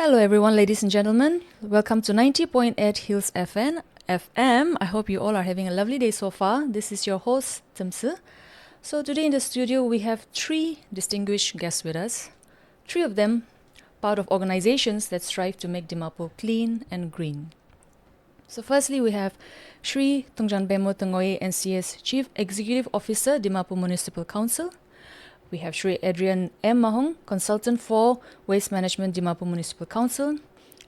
Hello everyone, ladies and gentlemen. Welcome to 90.8 Hills FM. I hope you all are having a lovely day so far. This is your host, Temsu. So today in the studio, we have three distinguished guests with us. Three of them part of organizations that strive to make Dimapur clean and green. So firstly, we have Shri Thungchanbemo Tungoe NCS Chief Executive Officer, Dimapur Municipal Council. We have Shri Adrian M.Mahung, Consultant for Waste Management, Dimapur Municipal Council.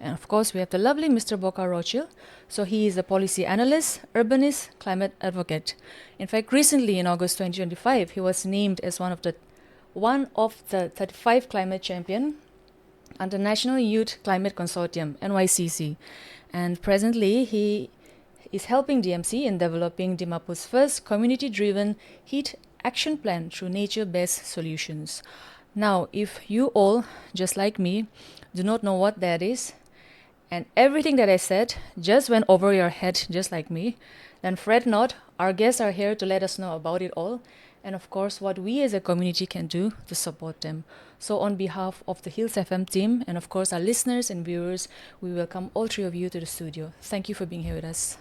And of course, we have the lovely Mr. Boka Rochill. So he is a policy analyst, urbanist, climate advocate. In fact, recently in August 2025, he was named as one of the 35 climate champion under National Youth Climate Consortium, NYCC. And presently, he is helping DMC in developing Dimapur's first community-driven heat action plan through nature-based solutions. Now, if you all, just like me, do not know what that is, and everything that I said just went over your head just like me, then fret not, our guests are here to let us know about it all, and of course what we as a community can do to support them. So on behalf of the Hills FM team, and of course our listeners and viewers, we welcome all three of you to the studio. Thank you for being here with us.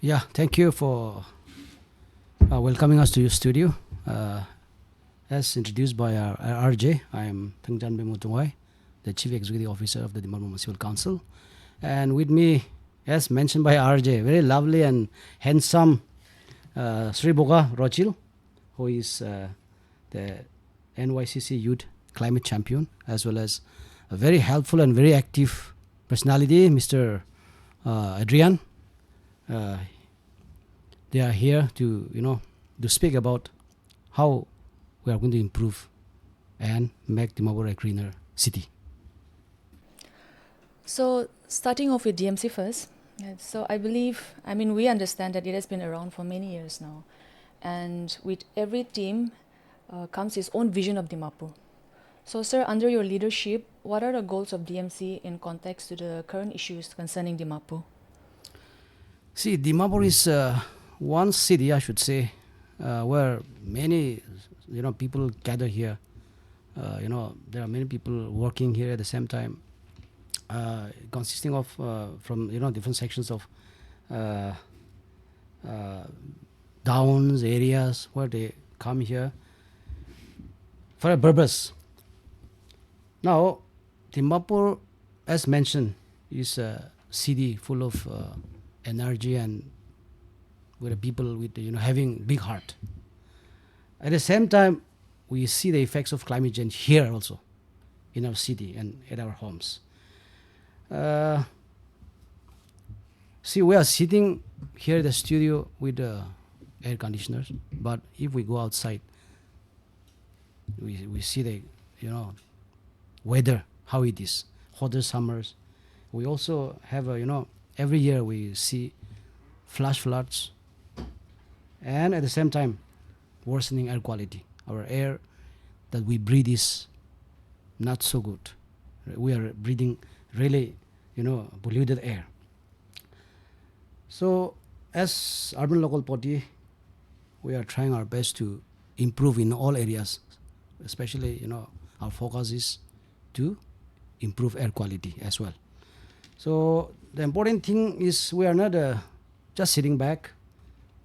Yeah, thank you for welcoming us to your studio. As introduced by our RJ, I am Thungchanbemo Tungoe, the Chief Executive Officer of the Dimapur Municipal Council. And with me, as mentioned by RJ, very lovely and handsome Sri Boka Rochill, who is the NYCC Youth Climate Champion, as well as a very helpful and very active personality, Mr. Adrian. They are here to speak about how we are going to improve and make Dimapur a greener city. So starting off with DMC first. So we understand that it has been around for many years now. And with every team comes its own vision of Dimapur. So sir, under your leadership, what are the goals of DMC in context to the current issues concerning Dimapur? See, Dimapur is one city, I should say, where many people gather here. There are many people working here at the same time, consisting of from different sections of towns, areas, where they come here for a purpose. Now, Dimapur, as mentioned, is a city full of energy and with the people with having big heart. At the same time, we see the effects of climate change here also in our city and at our homes. See, we are sitting here in the studio with air conditioners, but if we go outside, we see the weather, how it is, hotter summers. We also have every year we see flash floods, and at the same time worsening air quality. Our air that we breathe is not so good. We are breathing really polluted air. So as urban local party, we are trying our best to improve in all areas, especially our focus is to improve air quality as well. So the important thing is we are not just sitting back.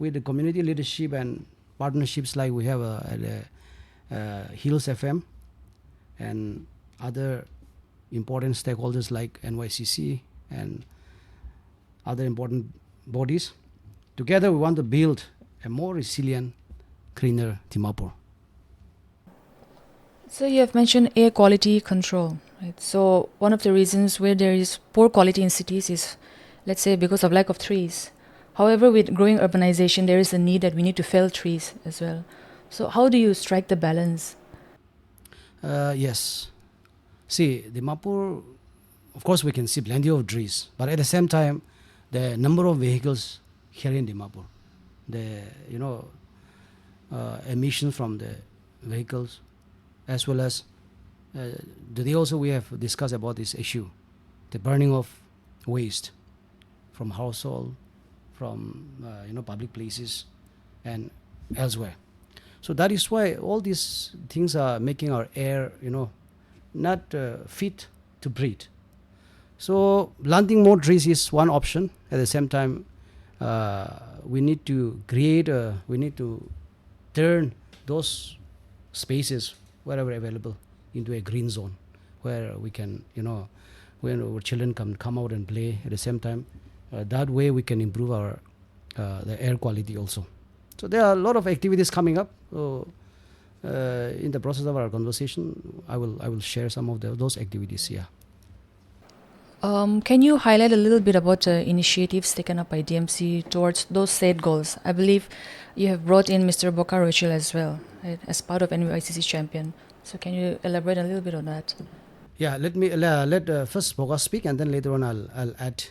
With the community leadership and partnerships like we have at Hills FM and other important stakeholders like NYCC and other important bodies, together we want to build a more resilient, greener Dimapur. So you have mentioned air quality control, right? So one of the reasons where there is poor quality in cities is, let's say, because of lack of trees. However, with growing urbanization, there is a need that we need to fell trees as well. So how do you strike the balance? Yes. See, Dimapur, of course we can see plenty of trees, but at the same time, the number of vehicles here in Dimapur, the emissions from the vehicles, as well as today also we have discussed about this issue, the burning of waste from household, from public places and elsewhere. So that is why all these things are making our air not fit to breathe. So planting more trees is one option. At the same time, we need to turn those spaces wherever available into a green zone where we can, when our children can come out and play. At the same time, that way we can improve our the air quality also. So there are a lot of activities coming up. So in the process of our conversation, I will share some of those activities here. Can you highlight a little bit about the initiatives taken up by DMC towards those said goals? I believe you have brought in Mr. Boka Rochill as well, right, as part of NYCC champion. So can you elaborate a little bit on that? Yeah, let me let first Boka speak, and then later on I'll add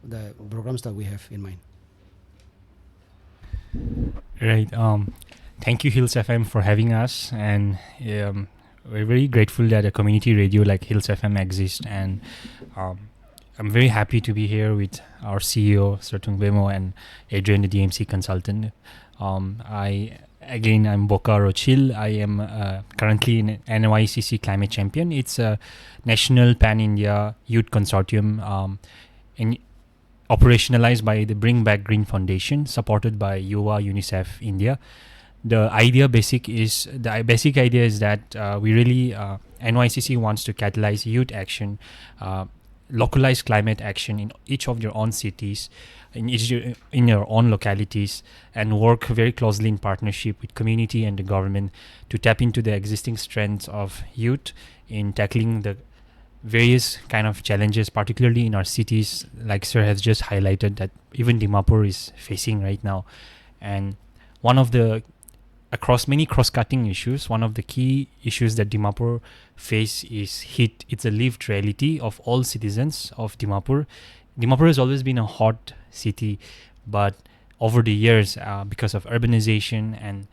the programs that we have in mind. Right. Thank you, Hills FM, for having us, and we're very grateful that a community radio like Hills FM exists, and I'm very happy to be here with our CEO, Sir Thungchanbemo, and Adrian, the DMC consultant. I'm Boka Rochill. I am currently in NYCC Climate Champion. It's a national pan-India youth consortium operationalized by the Bring Back Green Foundation, supported by UVA UNICEF India. The basic idea is that we really NYCC wants to catalyze youth action, localized climate action in each of your own cities, in your own localities, and work very closely in partnership with community and the government to tap into the existing strengths of youth in tackling the various kind of challenges, particularly in our cities, like Sir has just highlighted that even Dimapur is facing right now. And one of the across many cross-cutting issues, one of the key issues that Dimapur face is heat. It's a lived reality of all citizens of Dimapur. Dimapur has always been a hot city, but over the years, because of urbanization and,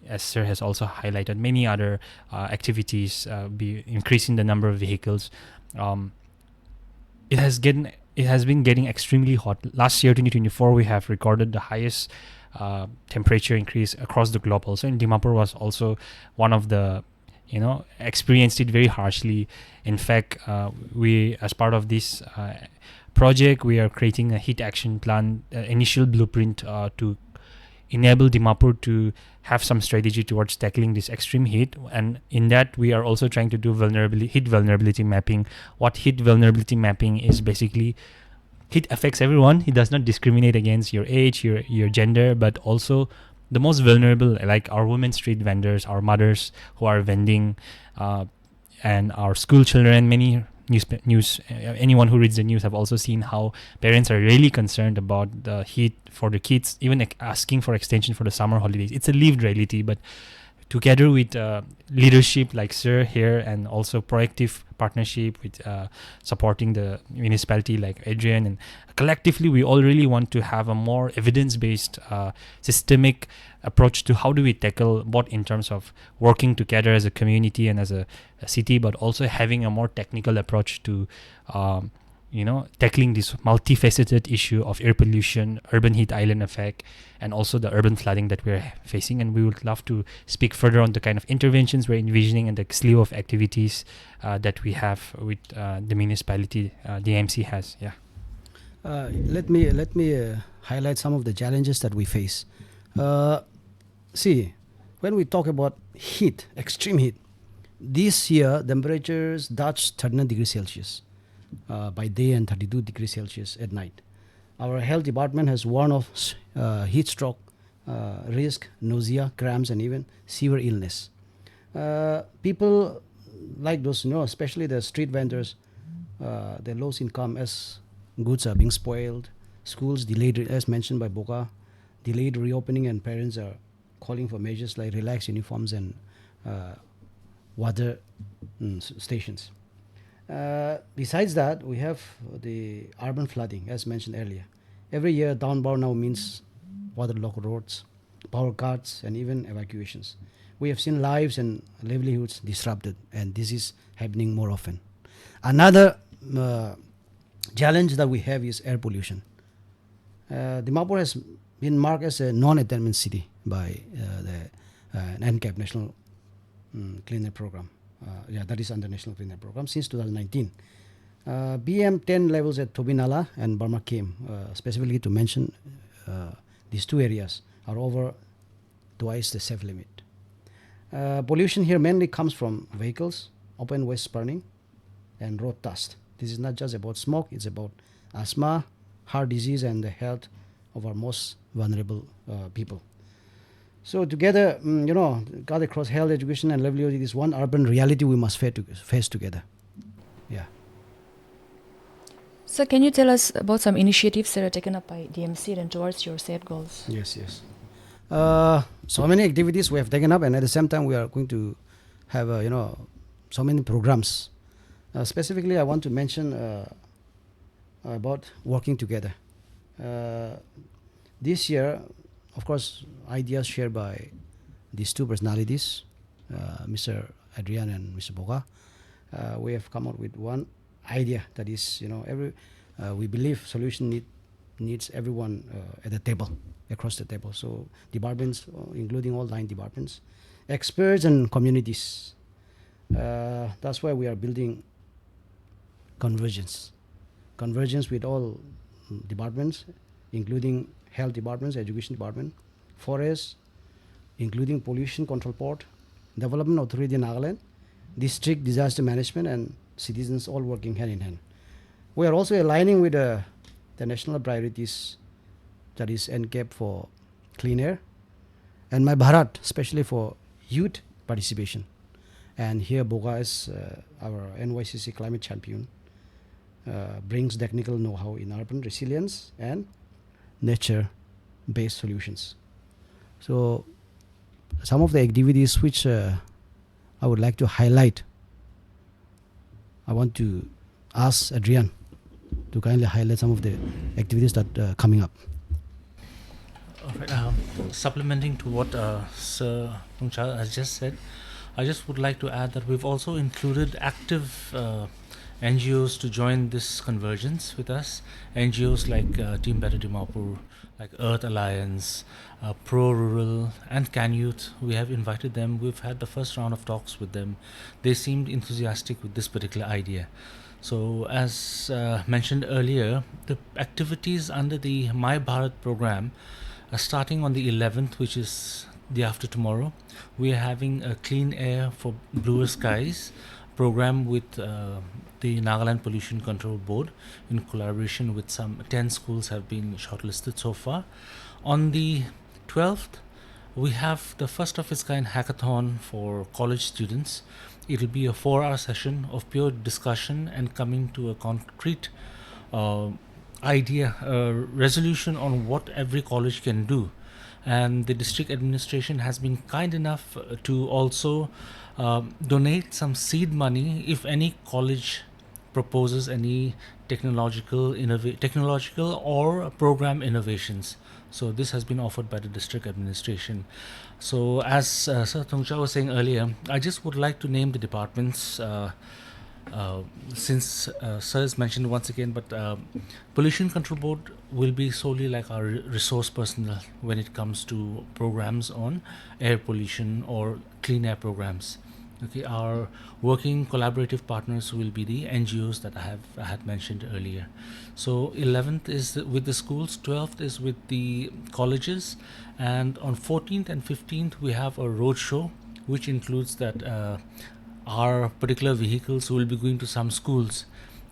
as Sir has also highlighted, many other activities, increasing the number of vehicles, it has been getting extremely hot. Last year, 2024, we have recorded the highest temperature increase across the globe also, and Dimapur was also one of the experienced it very harshly. In fact, we, as part of this project, we are creating a heat action plan, initial blueprint to enable Dimapur to have some strategy towards tackling this extreme heat. And in that, we are also trying to do heat vulnerability mapping. What heat vulnerability mapping is basically, heat affects everyone. It does not discriminate against your age, your gender, but also the most vulnerable, like our women street vendors, our mothers who are vending, and our school children. Many news, anyone who reads the news have also seen how parents are really concerned about the heat for the kids, even asking for extension for the summer holidays. It's a lived reality, but together with leadership like Sir here, and also proactive partnership with supporting the municipality like Adrian, and collectively we all really want to have a more evidence-based systemic approach to how do we tackle, both in terms of working together as a community and as a city, but also having a more technical approach to tackling this multifaceted issue of air pollution, urban heat island effect, and also the urban flooding that we're facing. And we would love to speak further on the kind of interventions we're envisioning and the slew of activities that we have with the municipality, DMC has. Yeah. Let me highlight some of the challenges that we face. See, when we talk about heat, extreme heat, this year temperatures touched 39 degrees Celsius by day and 32 degrees Celsius at night. Our health department has warned of heat stroke risk, nausea, cramps, and even severe illness. People like those, especially the street vendors, the low income, as goods are being spoiled, schools delayed, as mentioned by Boka, delayed reopening, and parents are calling for measures like relaxed uniforms and water stations. Besides that, we have the urban flooding, as mentioned earlier. Every year, downpour now means waterlogged roads, power cuts, and even evacuations. We have seen lives and livelihoods disrupted, and this is happening more often. Another challenge that we have is air pollution. Dimapur has been marked as a non-attainment city by the NCAP, National Clean Air Program. that is under National Clean Air Program since 2019. BM10 levels at Tobinala and Burma came, specifically to mention these two areas, are over twice the safe limit. Pollution here mainly comes from vehicles, open waste burning, and road dust. This is not just about smoke, it's about asthma, heart disease, and the health of our most vulnerable people. So together, cut across health, education, and livelihood is one urban reality we must face together. Yeah. So can you tell us about some initiatives that are taken up by DMC and towards your set goals? Yes. So many activities we have taken up, and at the same time we are going to have so many programs. Specifically, I want to mention about working together. This year, of course, ideas shared by these two personalities, Mr. Adrian and Mr. Boka. We have come up with one idea that is, we believe solution needs everyone at the table, across the table. So departments, including all 9 departments, experts and communities. That's why we are building convergence with all departments, including health departments, education department, forest, including pollution control board, development authority in Nagaland, district disaster management, and citizens all working hand in hand. We are also aligning with the national priorities, that is NCAP for clean air, and My Bharat, especially for youth participation. And here Boka is our NYCC climate champion, brings technical know-how in urban resilience and nature-based solutions. So some of the activities which I would like to highlight, I want to ask Adrian to kindly highlight some of the activities that are coming up. All right. Supplementing to what Sir Thungcha has just said, I just would like to add that we've also included active NGOs to join this convergence with us. NGOs like Team Better Dimapur, like Earth Alliance, Pro Rural, and Can Youth. We have invited them. We've had the first round of talks with them. They seemed enthusiastic with this particular idea. So as mentioned earlier, the activities under the My Bharat program are starting on the 11th, which is the after tomorrow. We are having a Clean Air for Bluer Skies program with the Nagaland Pollution Control Board in collaboration with some 10 schools have been shortlisted so far. On the 12th, we have the first of its kind hackathon for college students. It will be a 4-hour session of pure discussion and coming to a concrete idea, resolution on what every college can do. And the district administration has been kind enough to also donate some seed money if any college proposes any technological or program innovations. So this has been offered by the district administration. So as Sir Thungcha was saying earlier, I just would like to name the departments since Sir has mentioned once again, but Pollution Control Board will be solely like our resource personnel when it comes to programs on air pollution or clean air programs. Okay, our working collaborative partners will be the NGOs that I had mentioned earlier. So 11th is with the schools, 12th is with the colleges, and on 14th and 15th we have a road show, which includes that our particular vehicles will be going to some schools.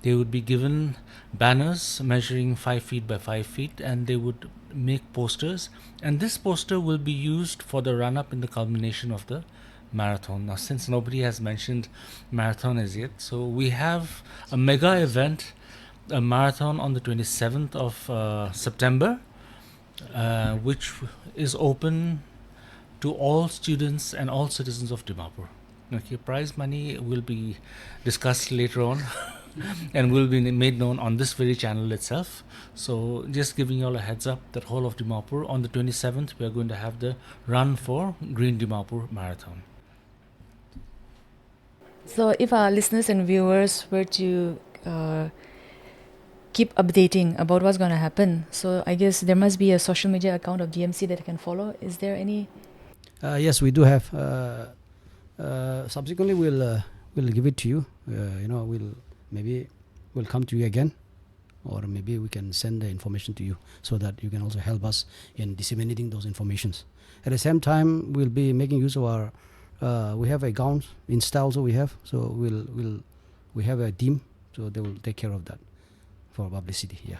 They would be given banners measuring 5 feet by 5 feet, and they would make posters, and this poster will be used for the run-up in the culmination of the marathon. Now, since nobody has mentioned marathon as yet, so we have a mega event, a marathon on the 27th of September, which is open to all students and all citizens of Dimapur. Okay, prize money will be discussed later on and will be made known on this very channel itself. So just giving you all a heads up that whole of Dimapur, on the 27th we are going to have the Run for Green Dimapur Marathon. So if our listeners and viewers were to keep updating about what's going to happen, so I guess there must be a social media account of DMC that I can follow. Is there any? Yes, we do have. Subsequently, we'll give it to you. We'll come to you again, or maybe we can send the information to you so that you can also help us in disseminating those informations. At the same time, we'll be making use of our we have accounts Insta also we have, so we have a team, so they will take care of that for publicity. Yeah.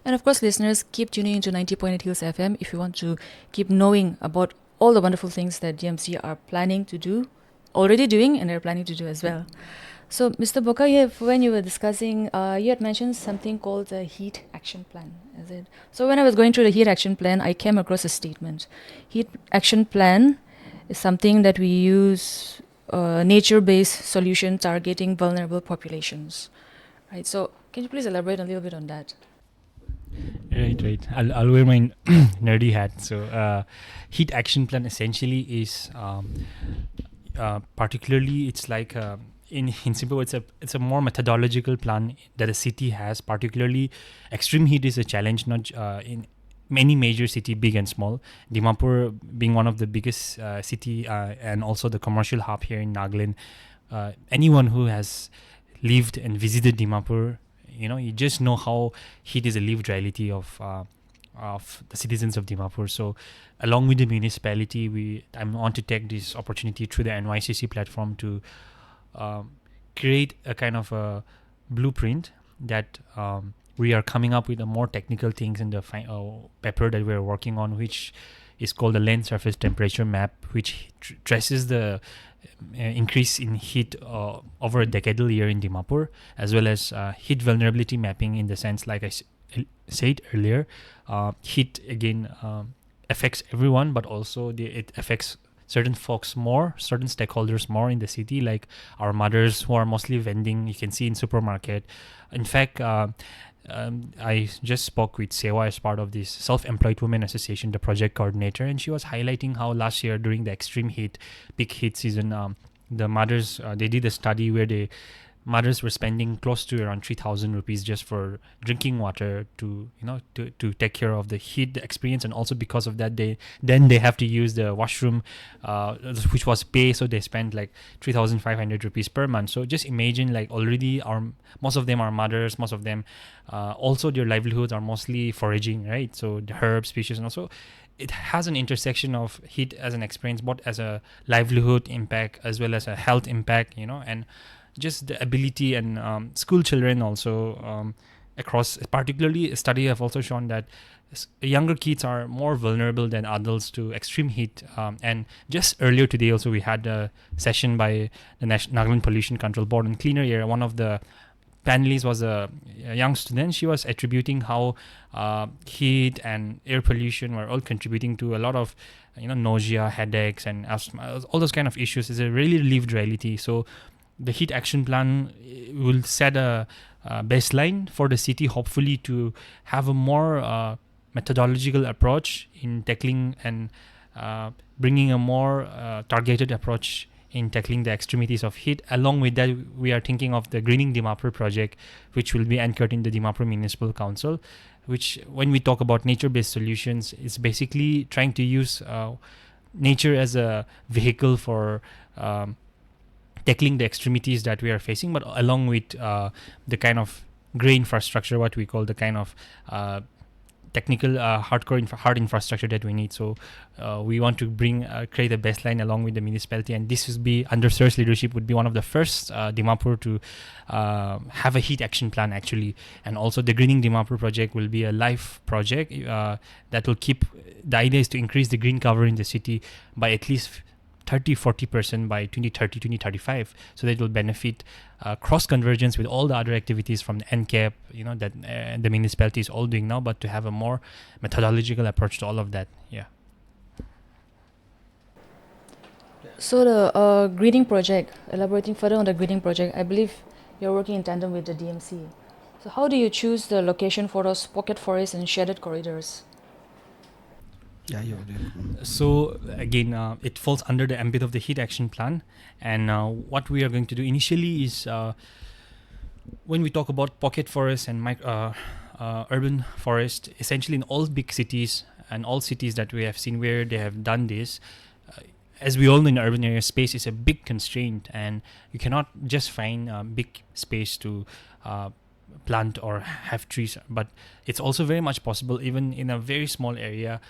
And of course, listeners, keep tuning into 90.8 Hills FM if you want to keep knowing about all the wonderful things that DMC are planning to do, already doing, and they're planning to do as well. So, Mr. Boka, when you were discussing, you had mentioned something called the heat action plan, is it? So when I was going through the heat action plan, I came across a statement. Heat action plan is something that we use nature-based solution targeting vulnerable populations, right? So can you please elaborate a little bit on that? Right. I'll wear my nerdy hat. So, heat action plan essentially is particularly it's like in simple words, it's a more methodological plan that a city has. Particularly, extreme heat is a challenge, not in many major city, big and small. Dimapur being one of the biggest city and also the commercial hub here in Nagaland. Anyone who has lived and visited Dimapur, you just know how heat is a lived reality of the citizens of Dimapur. So, along with the municipality, I want to take this opportunity through the NYCC platform to create a kind of a blueprint that we are coming up with a more technical things in the paper that we are working on, which is called the land surface temperature map, which traces the increase in heat over a decadal year in Dimapur, as well as heat vulnerability mapping, in the sense, like I said earlier, heat again affects everyone, but also it affects certain folks more, certain stakeholders more in the city, like our mothers who are mostly vending, you can see in supermarket. In fact, I just spoke with Sewa as part of this Self-Employed Women Association, the project coordinator, and she was highlighting how last year during the extreme heat, peak heat season, the mothers, they did a study where mothers were spending close to around 3,000 rupees just for drinking water to take care of the heat experience, and also because of that they have to use the washroom, which was pay, so they spent like 3,500 rupees per month. So just imagine, like, already most of them are mothers, most of them also their livelihoods are mostly foraging, right? So the herb species, and also it has an intersection of heat as an experience, both as a livelihood impact as well as a health impact, and just the ability, and school children also across, particularly a study have also shown that younger kids are more vulnerable than adults to extreme heat. And just earlier today also we had a session by the Nagaland Pollution Control Board on cleaner air. One of the panelists was a young student. She was attributing how heat and air pollution were all contributing to a lot of nausea, headaches, and asthma, all those kind of issues. Is a really lived reality. So the heat action plan will set a baseline for the city, hopefully to have a more methodological approach in tackling and bringing a more targeted approach in tackling the extremities of heat. Along with that, we are thinking of the Greening Dimapur project, which will be anchored in the Dimapur Municipal Council, which, when we talk about nature-based solutions, is basically trying to use nature as a vehicle for tackling the extremities that we are facing, but along with the kind of grey infrastructure, what we call the kind of technical hard infrastructure that we need. So we want to create a baseline along with the municipality, and this will be under Sir's leadership, would be one of the first Dimapur to have a heat action plan actually. And also the Greening Dimapur project will be a live project that will keep, the idea is to increase the green cover in the city by at least 30-40% by 2030, 2035, so that it will benefit cross convergence with all the other activities from the NCAP, that the municipality is all doing now, but to have a more methodological approach to all of that. Yeah. So the greening project, elaborating further on the greening project, I believe you're working in tandem with the DMC. So how do you choose the location for those pocket forests and shaded corridors? Yeah, so again, it falls under the ambit of the heat action plan, and what we are going to do initially is when we talk about pocket forests and urban forest, essentially in all big cities and all cities that we have seen where they have done this, as we all know, in urban area, space is a big constraint, and you cannot just find big space to plant or have trees. But it's also very much possible, even in a very small area,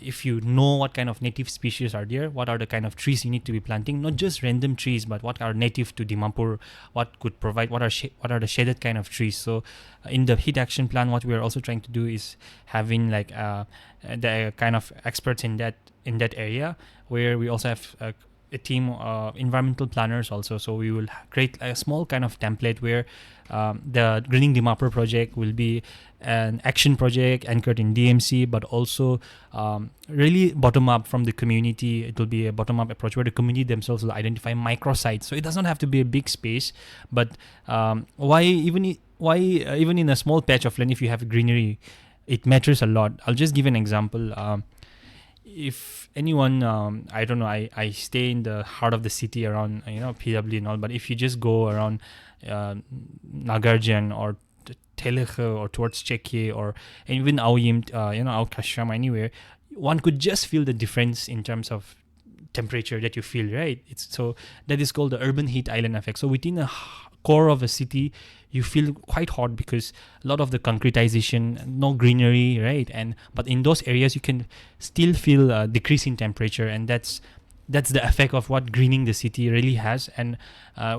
if you know what kind of native species are there, what are the kind of trees you need to be planting, not just random trees, but what are native to Dimapur, what could provide, what are the shaded kind of trees. So in the heat action plan, what we are also trying to do is having like the kind of experts in that area, where we also have a team of environmental planners also. So we will create a small kind of template where the Greening Dimapur project will be an action project anchored in DMC, but also really bottom up from the community. It will be a bottom up approach where the community themselves will identify microsites. So it doesn't have to be a big space, but why even in a small patch of land, if you have greenery, it matters a lot. I'll just give an example. If anyone, I don't know, I stay in the heart of the city around, PW and all, but if you just go around Nagarjan or Telekhe or towards Chekhe or even Auyim, out Kashram, anywhere, one could just feel the difference in terms of temperature that you feel, right? So that is called the urban heat island effect. So within a core of a city, you feel quite hot because a lot of the concretization, no greenery, right? But in those areas, you can still feel a decrease in temperature, and that's the effect of what greening the city really has. And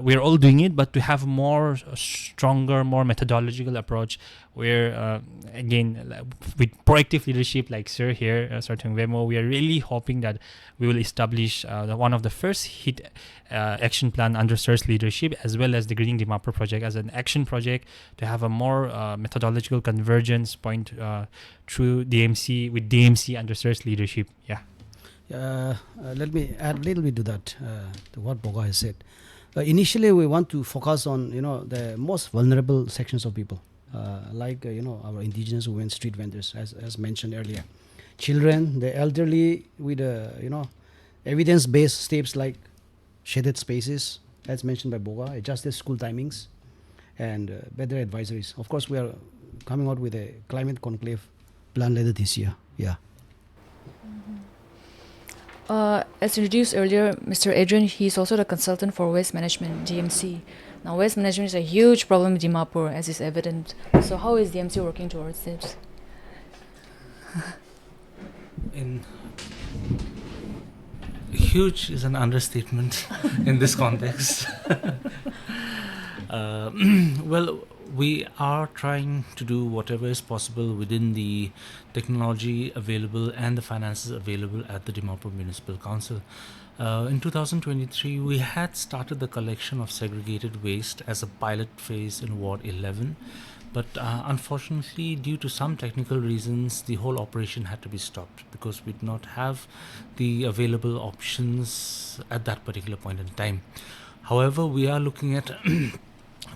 we're all doing it, but to have more stronger, more methodological approach, where again, with proactive leadership like Sir here, Sir Thungchanbemo, we are really hoping that we will establish one of the first heat action plan under Sir's leadership, as well as the Greening Dimapur project as an action project, to have a more methodological convergence point through DMC, with DMC under Sir's leadership. Let me add a little bit to that, to what Boka has said. Initially, we want to focus on the most vulnerable sections of people, like our indigenous women, street vendors, as mentioned earlier, children, the elderly, with evidence-based steps like shaded spaces, as mentioned by Boka, adjusted school timings, and better advisories. Of course, we are coming out with a climate conclave plan later this year. As introduced earlier, Mr. Adrian, he's also the consultant for waste management, DMC. Now, waste management is a huge problem in Dimapur, as is evident. So how is DMC working towards this? Huge is an understatement in this context. Well, we are trying to do whatever is possible within the technology available and the finances available at the Dimapur Municipal Council. In 2023, we had started the collection of segregated waste as a pilot phase in Ward 11. But unfortunately, due to some technical reasons, the whole operation had to be stopped because we did not have the available options at that particular point in time. However, we are looking at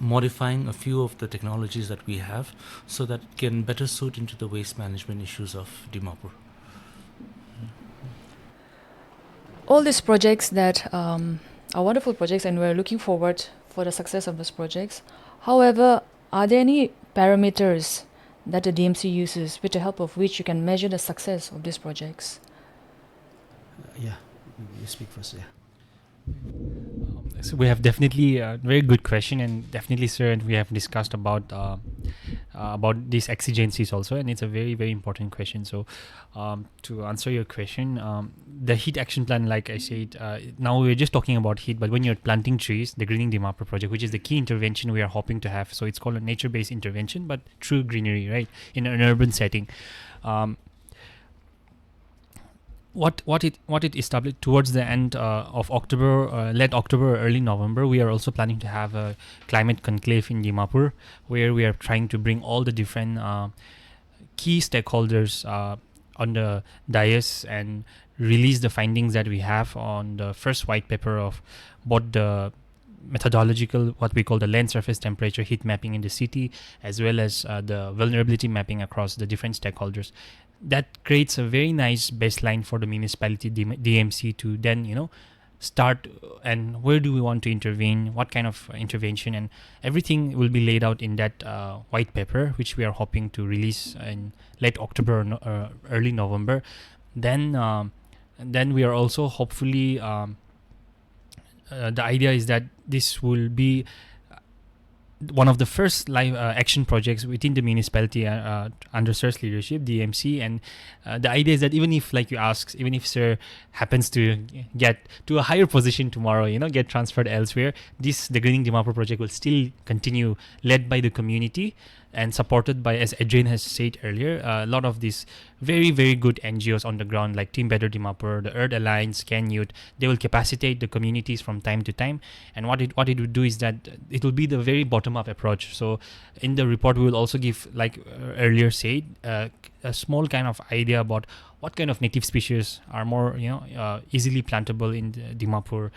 modifying a few of the technologies that we have so that it can better suit into the waste management issues of Dimapur. All these projects that are wonderful projects, and we're looking forward for the success of those projects. However, are there any parameters that the DMC uses with the help of which you can measure the success of these projects? You speak first. So we have definitely a very good question, and definitely, sir, and we have discussed about these exigencies also, and it's a very, very important question. So to answer your question, the heat action plan, like I said, now we're just talking about heat, but when you're planting trees, the Greening Dimapur project, which is the key intervention we are hoping to have, so it's called a nature-based intervention, but true greenery, right, in an urban setting. What it established towards the end of October, late October, early November, we are also planning to have a climate conclave in Dimapur, where we are trying to bring all the different key stakeholders on the dais and release the findings that we have on the first white paper of both the methodological, what we call the land surface temperature heat mapping in the city, as well as the vulnerability mapping across the different stakeholders. That creates a very nice baseline for the municipality DMC to then start, and where do we want to intervene, what kind of intervention, and everything will be laid out in that white paper, which we are hoping to release in late October or early November. Then And then we are also hopefully the idea is that this will be one of the first live action projects within the municipality under Sir's leadership, DMC. And the idea is that even if, like you asked, even if Sir happens to get to a higher position tomorrow, get transferred elsewhere, the Greening Dimapur project will still continue, led by the community and supported by, as Adrian has said earlier, a lot of these very, very good NGOs on the ground, like Team Better Dimapur, the Earth Alliance, Can Youth. They will capacitate the communities from time to time. And what it will do is that it will be the very bottom-up approach. So in the report, we will also give, like earlier said, a small kind of idea about what kind of native species are more easily plantable in Dimapur,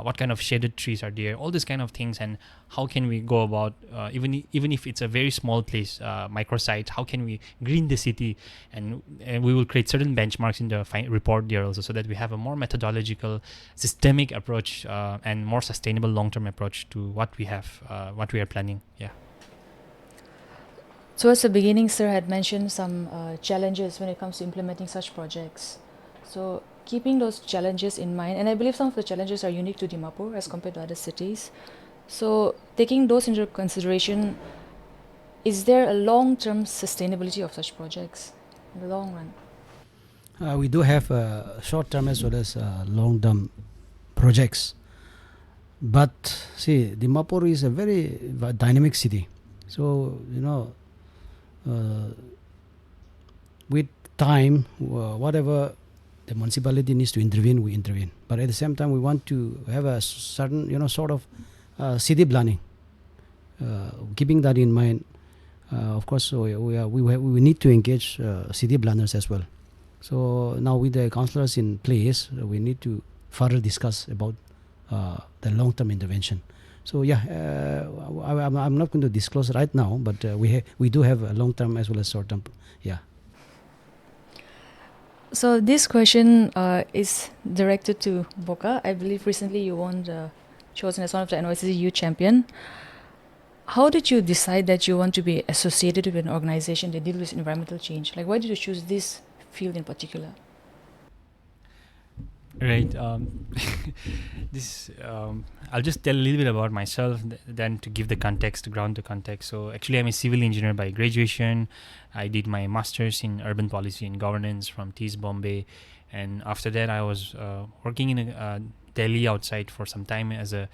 what kind of shaded trees are there, all these kind of things, and how can we go about even if it's a very small place, microsite, how can we green the city, and we will create certain benchmarks in the report there also, so that we have a more methodological, systemic approach and more sustainable long-term approach to what we have, what we are planning. Yeah. Towards the beginning, Sir had mentioned some challenges when it comes to implementing such projects. So keeping those challenges in mind, and I believe some of the challenges are unique to Dimapur as compared to other cities. So taking those into consideration, is there a long-term sustainability of such projects in the long run? We do have short-term as well as long-term projects. But see, Dimapur is a very dynamic city. So, with time, whatever the municipality needs to intervene, we intervene. But at the same time, we want to have a certain, sort of city planning. Keeping that in mind, of course, we need to engage city planners as well. So now with the councillors in place, we need to further discuss about the long-term intervention. So I'm not going to disclose right now, but we do have a long-term as well as short-term. Yeah. So this question is directed to Boka. I believe recently you won chosen as one of the NYCC Youth Champion. How did you decide that you want to be associated with an organization that deals with environmental change? Like, why did you choose this field in particular? Right. I'll just tell a little bit about myself, then to give the context, to ground the context. So actually, I'm a civil engineer by graduation. I did my master's in urban policy and governance from TIS Bombay, and after that, I was working in Delhi outside for some time as a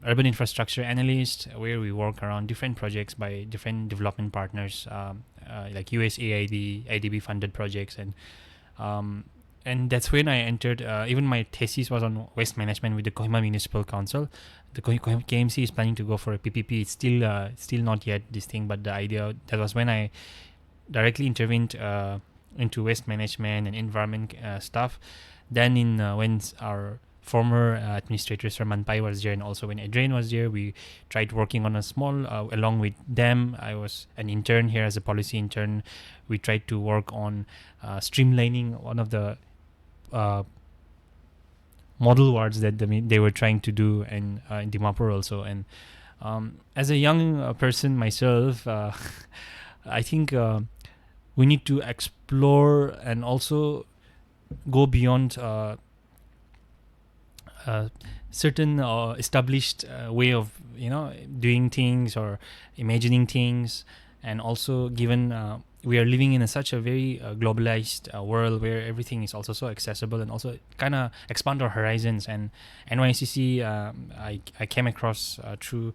urban infrastructure analyst, where we work around different projects by different development partners, like USAID, IDB funded projects, and that's when I entered. Even my thesis was on waste management with the Kohima Municipal Council. The KMC is planning to go for a PPP. It's still not yet this thing, but the idea, that was when I directly intervened into waste management and environment stuff. Then when our former administrator Sir Manpai was there, and also when Adrian was there, we tried working on a small, along with them. I was an intern here as a policy intern. We tried to work on streamlining one of the model wards that they were trying to do in Dimapur also. And as a young person myself, I think we need to explore and also go beyond certain established way of doing things or imagining things. And also, given we are living in such a very globalized world where everything is also so accessible, and also kind of expand our horizons. And NYCC, I came across through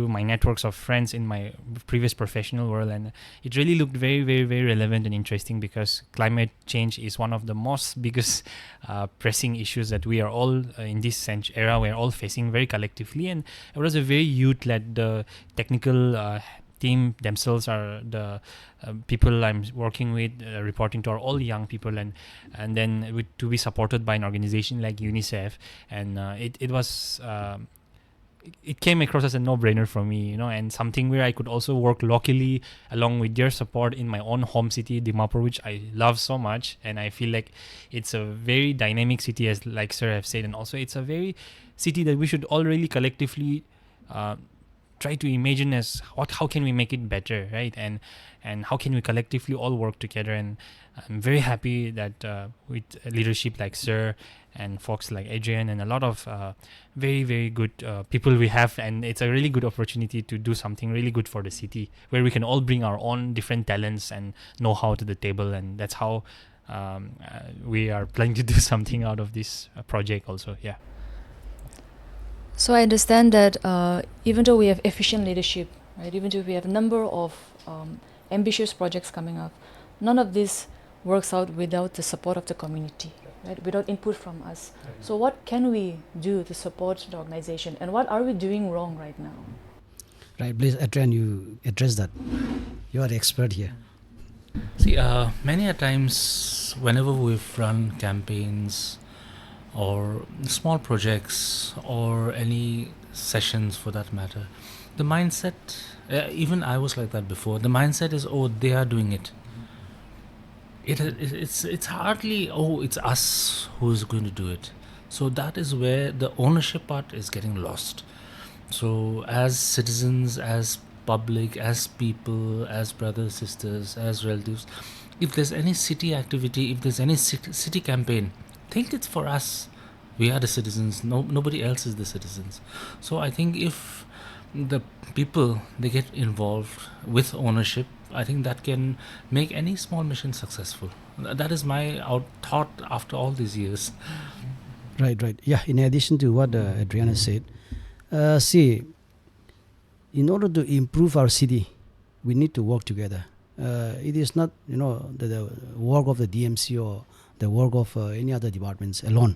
my networks of friends in my previous professional world, and it really looked very, very, very relevant and interesting, because climate change is one of the most biggest pressing issues that we are all in this era, we're all facing very collectively. And it was a very youth-led, the technical team themselves are the people I'm working with, reporting to, are all young people, and then to be supported by an organization like UNICEF, and it came across as a no-brainer for me, and something where I could also work locally along with their support in my own home city, Dimapur, which I love so much. And I feel like it's a very dynamic city, as like Sir have said, and also it's a very city that we should all really collectively try to imagine as how can we make it better, right? And how can we collectively all work together. And I'm very happy that with leadership like Sir and folks like Adrian and a lot of very, very good people we have, and it's a really good opportunity to do something really good for the city, where we can all bring our own different talents and know-how to the table. And that's how we are planning to do something out of this project also. Yeah. So I understand that even though we have efficient leadership, right, even though we have a number of ambitious projects coming up, none of this works out without the support of the community, right, without input from us. So what can we do to support the organization, and what are we doing wrong right now? Right, please, Adrian, you address that. You are the expert here. See, many a times whenever we've run campaigns or small projects or any sessions for that matter, the mindset, even I was like that before, the mindset is, oh, they are doing it. It's hardly, oh, it's us who is going to do it. So that is where the ownership part is getting lost. So as citizens, as public, as people, as brothers, sisters, as relatives, if there's any city activity, if there's any city campaign, think it's for us. We are the citizens. Nobody else is the citizens. So I think if the people, they get involved with ownership, I think that can make any small mission successful. That is my thought after all these years. Right. Yeah, in addition to what Adriana said, see, in order to improve our city, we need to work together. It is not, the work of the DMC or the work of any other departments alone.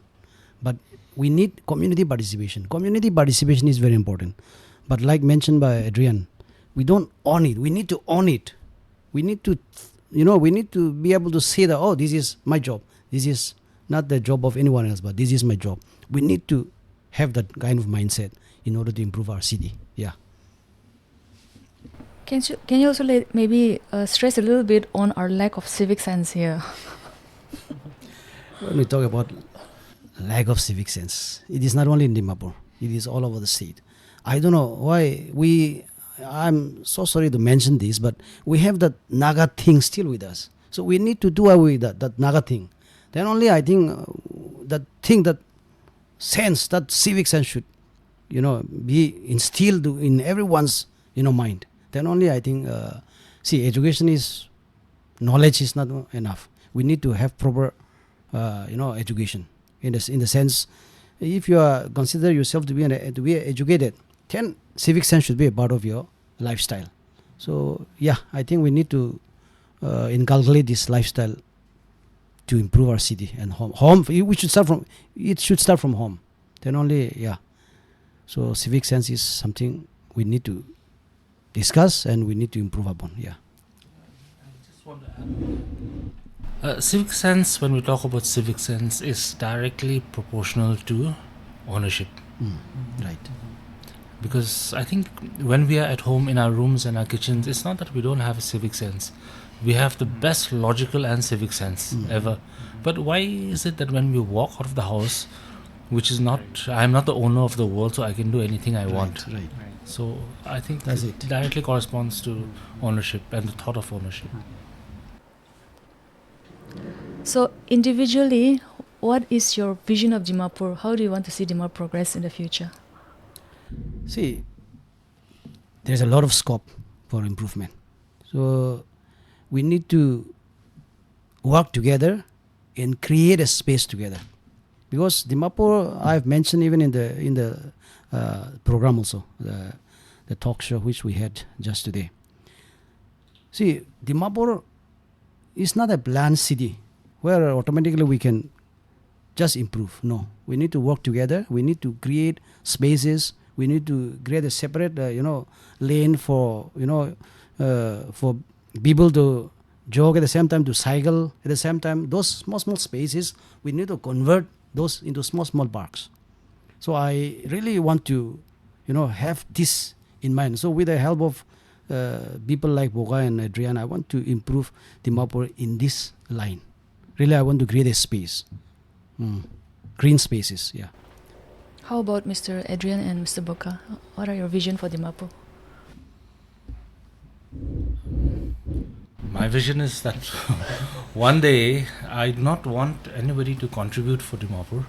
But we need community participation. Community participation is very important. But like mentioned by Adrian, we don't own it. We need to own it. We need to, we need to be able to say that, oh, this is my job. This is not the job of anyone else, but this is my job. We need to have that kind of mindset in order to improve our city. Yeah. Can you also maybe stress a little bit on our lack of civic sense here? When we talk about lack of civic sense, it is not only in Dimapur, it is all over the state. I don't know why I'm so sorry to mention this, but we have that Naga thing still with us. So we need to do away with that Naga thing. Then only I think that sense, that civic sense should, be instilled in everyone's, mind. Then only I think, education is, knowledge is not enough. We need to have proper, education. In the sense, if you consider yourself to be educated, then civic sense should be a part of your lifestyle. So yeah, I think we need to inculcate this lifestyle to improve our city and home. It should start from home. Then only, yeah. So civic sense is something we need to discuss and we need to improve upon. Yeah. I just want to add. Civic sense, when we talk about civic sense, is directly proportional to ownership. Right. Because I think when we are at home in our rooms and our kitchens, it's not that we don't have a civic sense. We have the best logical and civic sense ever. But why is it that when we walk out of the house, which is not, I'm not the owner of the world, so I can do anything I want. Right. So I think That's it it. directly corresponds to ownership and the thought of ownership. So individually, what is your vision of Dimapur? How do you want to see Dimapur progress in the future? See, there's a lot of scope for improvement. So we need to work together and create a space together. Because Dimapur, I've mentioned even in the program also, the talk show which we had just today. See, Dimapur is not a bland city where automatically we can just improve. No, we need to work together. We need to create spaces. We need to create a separate, lane for people to jog at the same time, to cycle at the same time. Those small spaces, we need to convert those into small parks. So I really want to, have this in mind. So with the help of people like Boka and Adrian, I want to improve Dimapur in this line. Really, I want to create a space, green spaces. Yeah. How about Mr. Adrian and Mr. Boka? What are your vision for Dimapur? my vision is that one day I do not want anybody to contribute for Dimapur,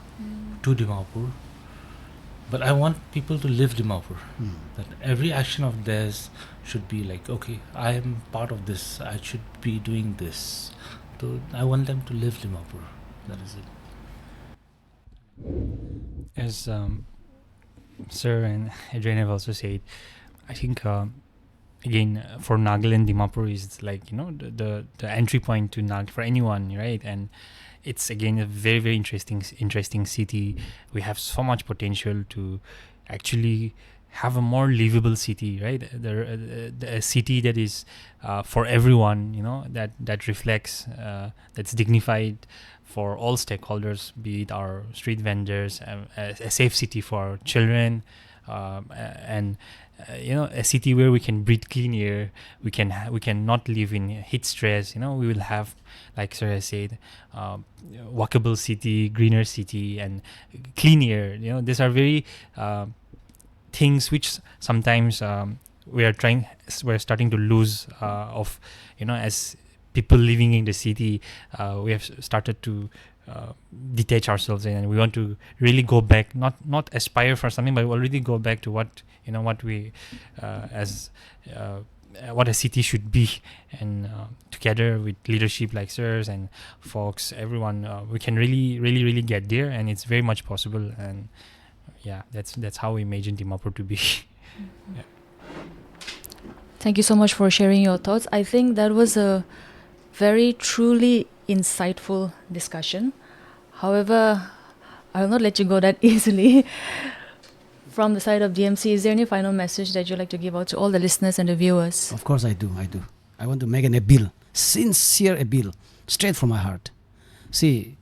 to Dimapur, but I want people to live Dimapur. That every action of theirs should be like, okay, I am part of this, I should be doing this. So I want them to live Dimapur. That is it. As Sir and Adrian have also said, I think again for Nagaland, Dimapur is like, you know, the entry point to Nag for anyone, right? And it's again a very, very interesting city. We have so much potential to actually have a more livable city, right? A city that is for everyone, you know, that reflects, that's dignified for all stakeholders, be it our street vendors, a safe city for our children, and you know, a city where we can breathe clean air. We can not live in heat stress. You know, we will have, like Sir has said, walkable city, greener city, and clean air. You know, these are very things which sometimes we're starting to lose of, you know, as people living in the city. We have started to detach ourselves, and we want to really go back, not aspire for something, but already go back to what, you know, what we what a city should be. And together with leadership like Sirs and folks, everyone, we can really get there, and it's very much possible. And yeah, that's how we imagine Dimapur to be. Yeah. Thank you so much for sharing your thoughts. I think that was a very truly insightful discussion. However, I will not let you go that easily. From the side of DMC, is there any final message that you'd like to give out to all the listeners and the viewers? Of course I do. I want to make an appeal, sincere appeal, straight from my heart. See,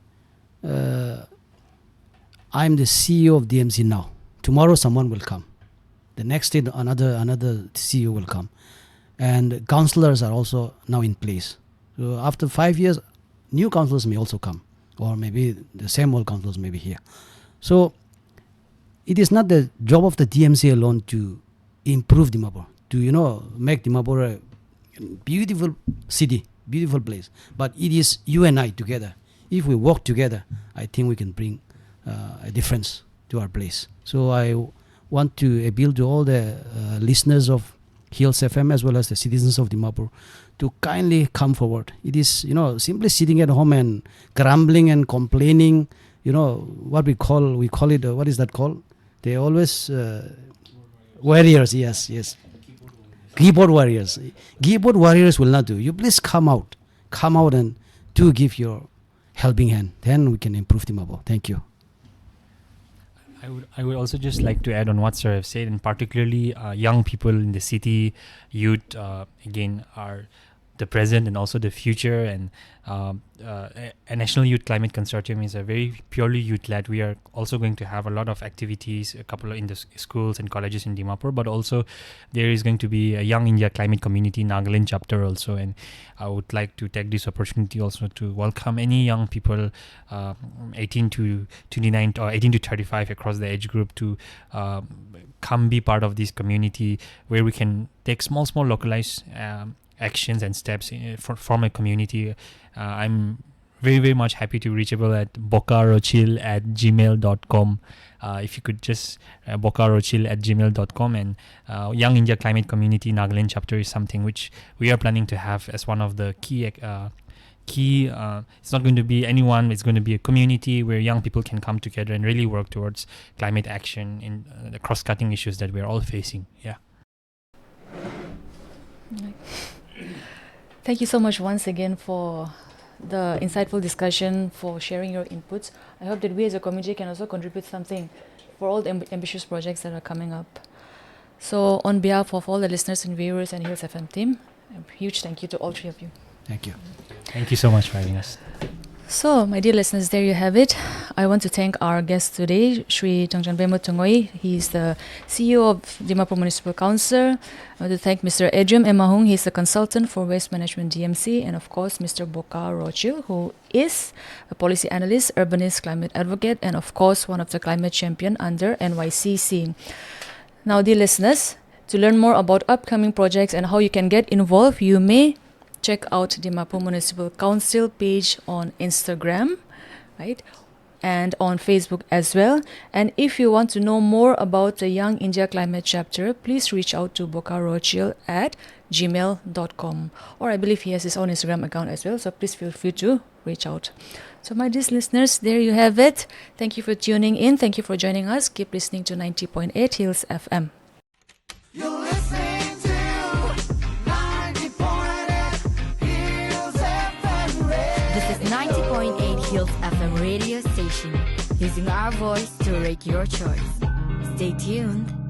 I'm the CEO of DMC now. Tomorrow someone will come. The next day another CEO will come. And councillors are also now in place. So after 5 years, new councillors may also come. Or maybe the same old councillors may be here. So it is not the job of the DMC alone to improve Dimapur, to, you know, make Dimapur a beautiful city, beautiful place. But it is you and I together. If we work together, I think we can bring a difference to our place. So I want to appeal to all the listeners of Hills FM as well as the citizens of Dimapur to kindly come forward. It is, you know, simply sitting at home and grumbling and complaining, you know, what we call it, what is that called? They always, warriors, yes. Keyboard warriors. Keyboard warriors will not do. You please come out and do give your helping hand. Then we can improve Dimapur. Thank you. I would also just like to add on what Sir have said, and particularly young people in the city, youth, again, are the present and also the future. And a National Youth Climate Consortium is a very purely youth-led. We are also going to have a lot of activities, a couple in the schools and colleges in Dimapur, but also there is going to be a Young India Climate Community Nagaland chapter also. And I would like to take this opportunity also to welcome any young people 18 to 29 or 18 to 35 across the age group to come be part of this community, where we can take small localized actions and steps from a community. I'm very, very much happy to reachable at bokarochill@gmail.com. If you could just bokarochill@gmail.com. And Young India Climate Community Nagaland chapter is something which we are planning to have as one of the key it's not going to be anyone, it's going to be a community where young people can come together and really work towards climate action in the cross-cutting issues that we're all facing. Yeah. Thank you so much once again for the insightful discussion, for sharing your inputs. I hope that we as a community can also contribute something for all the ambitious projects that are coming up. So on behalf of all the listeners and viewers and Hills FM team, a huge thank you to all three of you. Thank you. Thank you so much for having us. So, my dear listeners, there you have it. I want to thank our guest today, Shri Thungchanbemo Tungoe. He is the CEO of Dimapur Municipal Council. I want to thank Mr. Adrian M.Mahung. He is the consultant for Waste Management DMC. And of course, Mr. Boka Rochill, who is a policy analyst, urbanist, climate advocate, and of course, one of the climate champion under NYCC. Now, dear listeners, to learn more about upcoming projects and how you can get involved, you may check out the Mapo Municipal Council page on Instagram, right? And on Facebook as well. And if you want to know more about the Young India Climate Chapter, please reach out to Boka Rochill at gmail.com, or I believe he has his own Instagram account as well, so please feel free to reach out. So my dear listeners, there you have it. Thank you for tuning in. Thank you for joining us. Keep listening to 90.8 Hills FM. You're listening to 90.8 Hills FM Radio. This is 90.8 Hills FM radio station, using our voice to rate your choice. Stay tuned.